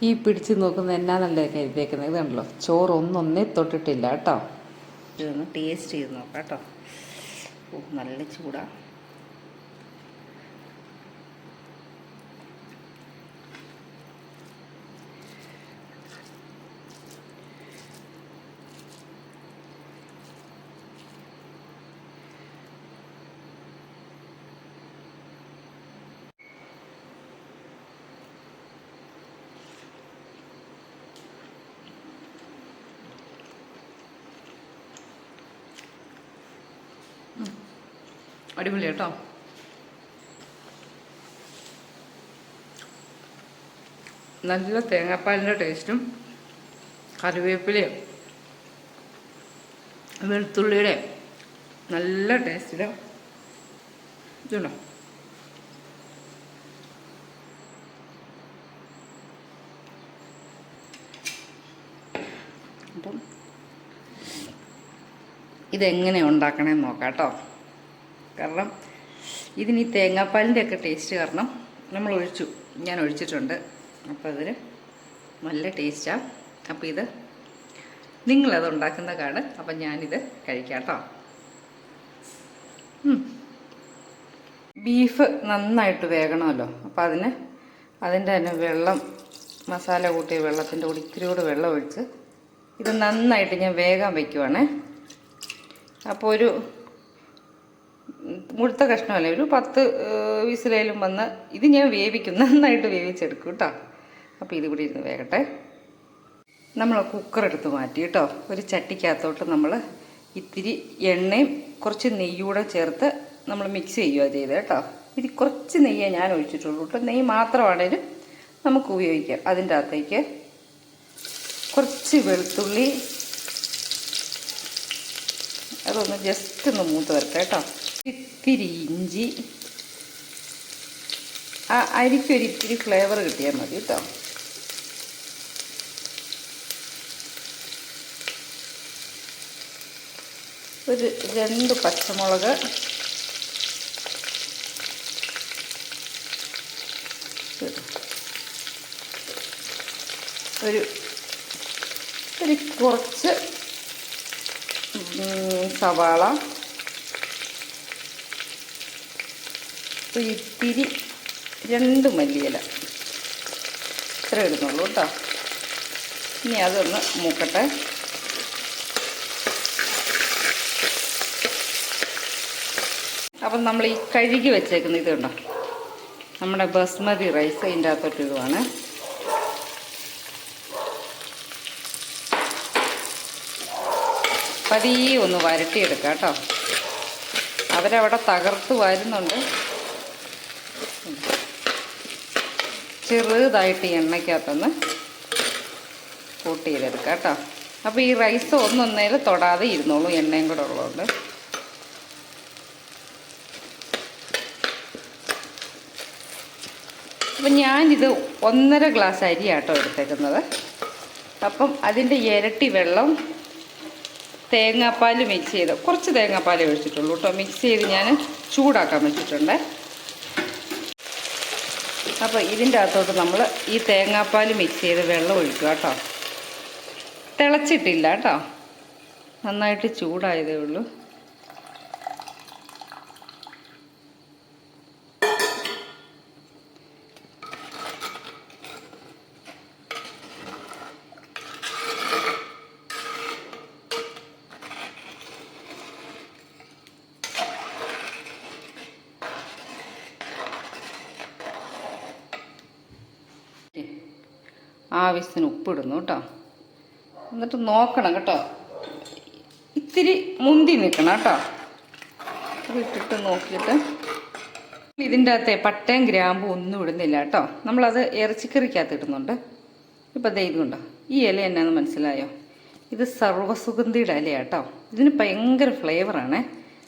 ഈ പിടിച്ച് നോക്കുന്നത് എന്നാന്നല്ലേ കരുതിയേക്കുന്നത്. ഇതുണ്ടല്ലോ, ചോറ് ഒന്നൊന്നേ തൊട്ടിട്ടില്ല കേട്ടോ. ഇതൊന്ന് ടേസ്റ്റ് ചെയ്ത് നോക്കാം കേട്ടോ. ഓ, നല്ല ചൂടാ. അടിപൊളി കേട്ടോ. നല്ല തേങ്ങാപ്പാലിൻ്റെ ടേസ്റ്റും കറിവേപ്പിലയും വെളുത്തുള്ളിയുടെ നല്ല ടേസ്റ്റിൽ ഇതുണ്ടോ. അപ്പം ഇതെങ്ങനെ ഉണ്ടാക്കണമെന്ന് നോക്കാം കേട്ടോ. കാരണം ഇതിന് ഈ തേങ്ങാപ്പാലിൻ്റെ ഒക്കെ ടേസ്റ്റ് കാരണം ഞാൻ ഒഴിച്ചിട്ടുണ്ട്. അപ്പോൾ അതിന് നല്ല ടേസ്റ്റാണ്. അപ്പോൾ ഇത് നിങ്ങളത് ഉണ്ടാക്കുന്ന കാട്. അപ്പം ഞാനിത് കഴിക്കാം കേട്ടോ. ബീഫ് നന്നായിട്ട് വേകണമല്ലോ. അപ്പോൾ അതിൻ്റെ തന്നെ വെള്ളം, മസാല കൂട്ടിയ വെള്ളത്തിൻ്റെ കൂടി ഇത്തിരിയോട് വെള്ളം ഒഴിച്ച് ഇത് നന്നായിട്ട് ഞാൻ വേഗം വയ്ക്കുവാണേ. അപ്പോൾ ഒരു മുഴുത്ത കഷ്ണമല്ല, ഒരു 10 വിസിലേലും വന്ന് ഇത് ഞാൻ വേവിക്കും, നന്നായിട്ട് വേവിച്ചെടുക്കും കേട്ടോ. അപ്പോൾ ഇത് കൂടി ഇരുന്ന് വേകട്ടെ. നമ്മൾ കുക്കർ എടുത്ത് മാറ്റി കേട്ടോ. ഒരു ചട്ടിക്കകത്തോട്ട് നമ്മൾ ഇത്തിരി എണ്ണയും കുറച്ച് നെയ്യൂടെ ചേർത്ത് നമ്മൾ മിക്സ് ചെയ്യുക ചെയ്ത് കേട്ടോ. ഇത് കുറച്ച് നെയ്യേ ഞാൻ ഒഴിച്ചിട്ടുള്ളൂ കേട്ടോ. നെയ്യ് മാത്രമാണേലും നമുക്ക് ഉപയോഗിക്കാം. അതിൻ്റെ അകത്തേക്ക് കുറച്ച് വെളുത്തുള്ളി, അതൊന്ന് ജസ്റ്റ് ഒന്ന് മൂത്ത് വരട്ടെ കേട്ടോ. ഇത്തിരി ഇഞ്ചി, ആ അരിക്കൊരിത്തിരി ഫ്ലേവർ കിട്ടിയാൽ മതി കേട്ടോ. ഒരു 2 പച്ചമുളക്, ഒരു കുറച്ച് സവാള, ഇത്തിരി 2 മല്ലിയില, ഇത്ര ഇടുന്നുള്ളൂ കേട്ടോ. ഇനി അതൊന്ന് മൂക്കട്ടെ. അപ്പം നമ്മൾ ഈ കഴുകി വെച്ചേക്കുന്ന ഇതുണ്ടോ, നമ്മുടെ ബസ്മതി റൈസ് അതിൻ്റെ അകത്തോട്ട് ഇടുവാണ്. പതിയെ ഒന്ന് വരട്ടിയെടുക്കാം കേട്ടോ. അവരവിടെ തകർത്ത് വരുന്നുണ്ട്. ചെറുതായിട്ട് എണ്ണയ്ക്കകത്തൊന്ന് കൂട്ടി ചെയ്തെടുക്കാം കേട്ടോ. അപ്പോൾ ഈ റൈസ് ഒന്നൊന്നേലും തൊടാതെ ഇരുന്നോളൂ, എണ്ണയും കൂടെ ഉള്ളതുകൊണ്ട്. അപ്പം ഞാനിത് 1.5 ഗ്ലാസ് അരിയാട്ടോ എടുത്തേക്കുന്നത്. അപ്പം അതിൻ്റെ ഇരട്ടി വെള്ളം തേങ്ങാപ്പാൽ മിക്സ് ചെയ്ത്, കുറച്ച് തേങ്ങാപ്പാലേ ഒഴിച്ചിട്ടുള്ളൂ കേട്ടോ. മിക്സ് ചെയ്ത് ഞാൻ ചൂടാക്കാൻ വെച്ചിട്ടുണ്ട്. അപ്പോൾ ഇതിൻ്റെ അകത്തോട്ട് നമ്മൾ ഈ തേങ്ങാപ്പാൽ മിക്സ് ചെയ്ത് വെള്ളം ഒഴിക്കുക കേട്ടോ. തിളച്ചിട്ടില്ല കേട്ടോ, നന്നായിട്ട് ചൂടായതേ ഉള്ളൂ. ആവശ്യത്തിന് ഉപ്പിടുന്നു കേട്ടോ. എന്നിട്ട് നോക്കണം കേട്ടോ, ഇത്തിരി മുന്തി നിൽക്കണം കേട്ടോ. ഇട്ടിട്ട് നോക്കിയിട്ട് ഇതിൻ്റെ അകത്തെ പട്ടയും ഗ്രാമ്പും ഒന്നും ഇടുന്നില്ല കേട്ടോ. നമ്മളത് ഇറച്ചിക്കറിക്കകത്ത് ഇടുന്നുണ്ട്. ഇപ്പം ദേ ഇതുണ്ടോ, ഈ ഇല എന്നാന്ന് മനസ്സിലായോ? ഇത് സർവ്വസുഗന്ധിയുടെ ഇലയാണ് കേട്ടോ. ഇതിന് ഭയങ്കര ഫ്ലേവറാണേ.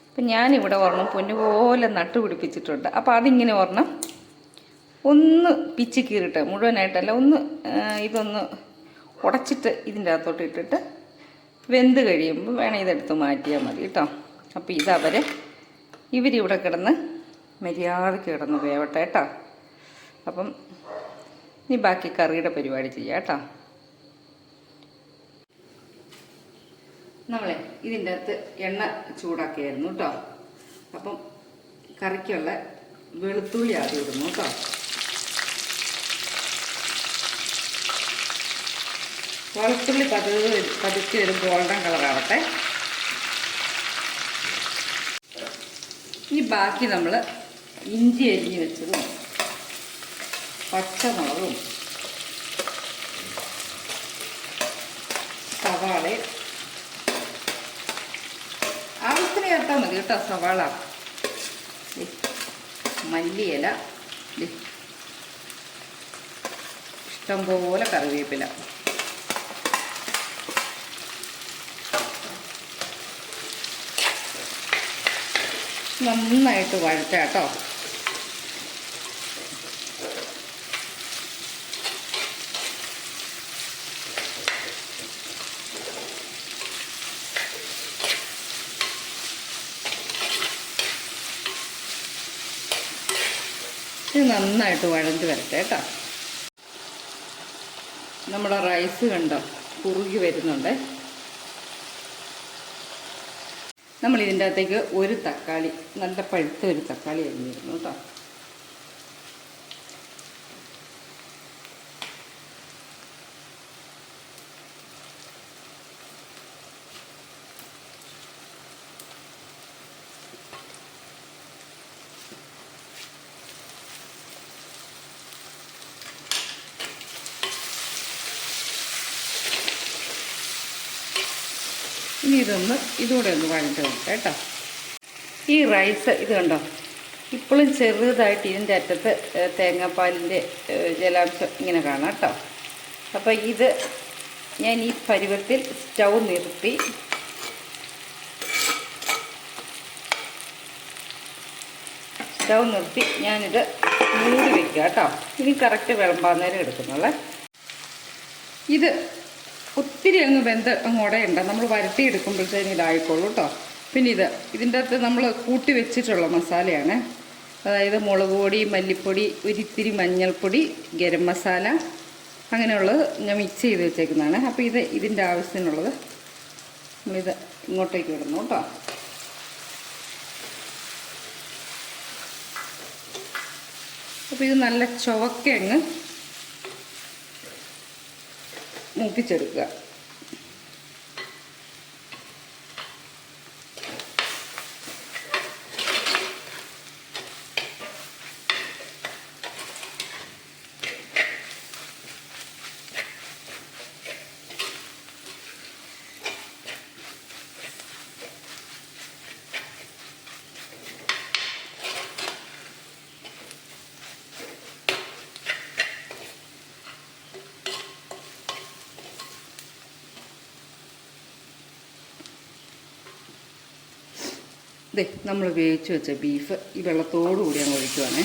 അപ്പം ഞാനിവിടെ ഒരെണ്ണം പൊന്നുപോലെ നട്ടുപിടിപ്പിച്ചിട്ടുണ്ട്. അപ്പോൾ അതിങ്ങനെ ഒരെണ്ണം ഒന്ന് പിച്ചി കീറിട്ട്, മുഴുവനായിട്ടല്ല, ഇതൊന്ന് ഉടച്ചിട്ട് ഇതിൻ്റെ അകത്തോട്ട് ഇട്ടിട്ട് വെന്ത് കഴിയുമ്പോൾ വേണം ഇതെടുത്ത് മാറ്റിയാൽ മതി കേട്ടോ. അപ്പോൾ ഇവരിവിടെ കിടന്ന് മര്യാദയ്ക്ക് കിടന്ന് വേവട്ടെ കേട്ടോ. അപ്പം ഇനി ബാക്കി കറിയുടെ പരിപാടി ചെയ്യാം കേട്ടോ. നമ്മളെ ഇതിൻ്റെ അകത്ത് എണ്ണ ചൂടാക്കിയായിരുന്നു കേട്ടോ. അപ്പം കറിക്കുള്ള വെളുത്തുള്ളി ആദ്യം ഇടുന്നു കേട്ടോ. വെളുത്തുള്ളി പതുക്കെ ഒരു ഗോൾഡൻ കളറാവട്ടെ. ഇനി ബാക്കി നമ്മൾ ഇഞ്ചി അരിഞ്ഞ് വെച്ചതും പച്ചമുളകും സവാള ആവശ്യത്തിന് ചേർത്താൽ മതി കേട്ടോ. സവാള, മല്ലിയില, ഇഷ്ടംപോലെ കറിവേപ്പില. നന്നായിട്ട് വഴറ്റാം കേട്ടോ. ഇത് നന്നായിട്ട് വഴഞ്ഞ് വരട്ടെ കേട്ടോ. നമ്മുടെ റൈസ് കണ്ടോ കുറുകി വരുന്നുണ്ട്. നമ്മൾ ഇതിൻ്റെ അകത്തേക്ക് ഒരു തക്കാളി, നല്ല പഴുത്ത ഒരു തക്കാളി അരിഞ്ഞിരുന്നു കേട്ടോ. ഇനി ഇതുകൂടെ ഒന്ന് വഴണ്ട് വെക്കാം കേട്ടോ. ഈ റൈസ് ഇത് കണ്ടോ ഇപ്പോഴും ചെറുതായിട്ട് ഇതിൻ്റെ അറ്റത്ത് തേങ്ങാപ്പാലിൻ്റെ ജലാംശം ഇങ്ങനെ കാണാം കേട്ടോ. അപ്പോൾ ഇത് ഞാൻ ഈ പരുവത്തിൽ സ്റ്റൗ നിർത്തി ഞാനിത് മൂടി വയ്ക്കുക കേട്ടോ. ഇനി കറക്റ്റ് വിളമ്പാന്നേരം എടുക്കുന്നുള്ളേ. ഇത് ഒത്തിരി അങ്ങ് ഉടയുണ്ട, നമ്മൾ വരട്ടിയെടുക്കുമ്പോഴത്തേനും ഇതായിക്കോളൂ കേട്ടോ. പിന്നെ ഇതിൻ്റെ അകത്ത് നമ്മൾ കൂട്ടി വെച്ചിട്ടുള്ള മസാലയാണ്. അതായത് മുളക് പൊടി, മല്ലിപ്പൊടി, ഒരിത്തിരി മഞ്ഞൾപ്പൊടി, ഗരം മസാല, അങ്ങനെയുള്ളത് ഞാൻ മിക്സ് ചെയ്ത് വെച്ചേക്കുന്നതാണ്. അപ്പോൾ ഇതിൻ്റെ ആവശ്യത്തിനുള്ളത് നമ്മളിത് ഇങ്ങോട്ടേക്ക് ഇടുന്നു കേട്ടോ. അപ്പോൾ ഇത് നല്ല ചുവക്കങ്ങ് മൂപ്പിച്ചെടുക്കുക. നമ്മൾ വേവിച്ച് വെച്ച ബീഫ് ഈ വെള്ളത്തോടു കൂടി അങ്ങ് ഒഴിക്കുവാണേ.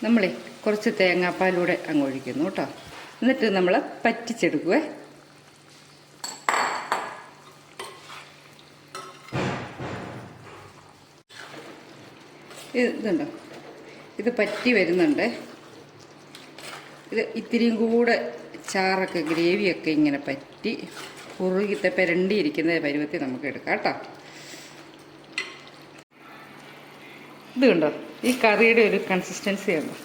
നമ്മളെ കുറച്ച് തേങ്ങാപ്പാലൂടെ അങ്ങ് ഒഴിക്കുന്നു കേട്ടോ. എന്നിട്ട് നമ്മൾ പറ്റിച്ചെടുക്കുവേ. ഇതുണ്ടോ, ഇത് പറ്റി വരുന്നുണ്ട്. ഇത് ഇത്തിരിയും കൂടെ ചാറൊക്കെ ഗ്രേവിയൊക്കെ ഇങ്ങനെ പറ്റി കുറുകിത്തെ പെരണ്ടിയിരിക്കുന്ന പരുവത്തിൽ നമുക്ക് എടുക്കാം കേട്ടോ. ഇത് കണ്ടോ, ഈ കറിയുടെ ഒരു കൺസിസ്റ്റൻസി ഉണ്ടോ,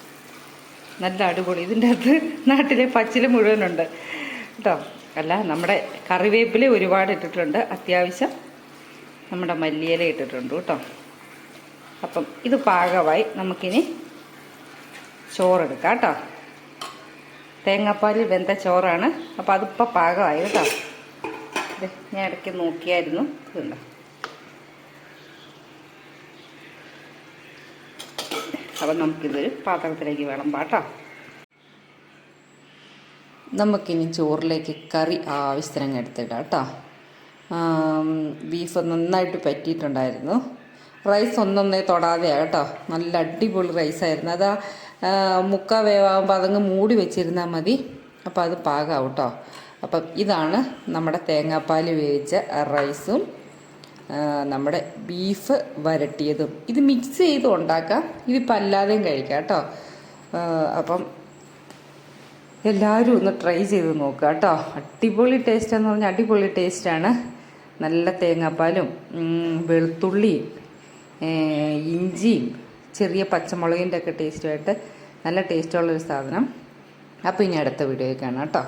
നല്ല അടിപൊളി. ഇതിൻ്റെ അകത്ത് നാട്ടിലെ പച്ചില മുഴുവനുണ്ട് കേട്ടോ. അല്ല, നമ്മുടെ കറിവേപ്പില ഒരുപാട് ഇട്ടിട്ടുണ്ട്, അത്യാവശ്യം നമ്മുടെ മല്ലിയില ഇട്ടിട്ടുണ്ട് കേട്ടോ. അപ്പം ഇത് പാകമായി. നമുക്കിനി ചോറെടുക്കാം കേട്ടോ. തേങ്ങാപ്പാലിൽ വെന്ത ചോറാണ്. അപ്പോൾ അതിപ്പോൾ പാകമായി കേട്ടോ. ഞാൻ ഇടയ്ക്ക് നോക്കിയായിരുന്നു. ഇതുണ്ടോ, അപ്പം നമുക്കിതൊരു പാത്രത്തിലേക്ക് വിളമ്പാം കേട്ടോ. നമുക്കിനി ചോറിലേക്ക് കറി ആവശ്യത്തിനങ്ങ് എടുത്തിടാം കേട്ടോ. ബീഫ് നന്നായിട്ട് പറ്റിയിട്ടുണ്ടായിരുന്നു. റൈസ് ഒന്നൊന്നേ തൊടാതെയാണ് കേട്ടോ. നല്ല അടിപൊളി റൈസായിരുന്നു. അത് മുക്കാ വേവാകുമ്പോൾ അതങ്ങ് മൂടി വെച്ചിരുന്നാൽ മതി. അപ്പോൾ അത് പാകാവും കേട്ടോ. അപ്പം ഇതാണ് നമ്മുടെ തേങ്ങാപ്പാൽ വേവിച്ച റൈസും നമ്മുടെ ബീഫ് വരട്ടിയതും. ഇത് മിക്സ് ചെയ്ത് ഉണ്ടാക്കാം, ഇതിപ്പോൾ അല്ലാതെയും കഴിക്കാം കേട്ടോ. അപ്പം എല്ലാവരും ഒന്ന് ട്രൈ ചെയ്ത് നോക്കുക കേട്ടോ. അടിപൊളി ടേസ്റ്റ് എന്ന് പറഞ്ഞാൽ അടിപൊളി ടേസ്റ്റാണ്. നല്ല തേങ്ങാപ്പാലും വെളുത്തുള്ളിയും ഇഞ്ചിയും ചെറിയ പച്ചമുളകിൻ്റെ ഒക്കെ ടേസ്റ്റുമായിട്ട് നല്ല ടേസ്റ്റുള്ളൊരു സാധനം. അപ്പോൾ ഇനി അടുത്ത വീഡിയോയിൽ കാണാം കേട്ടോ.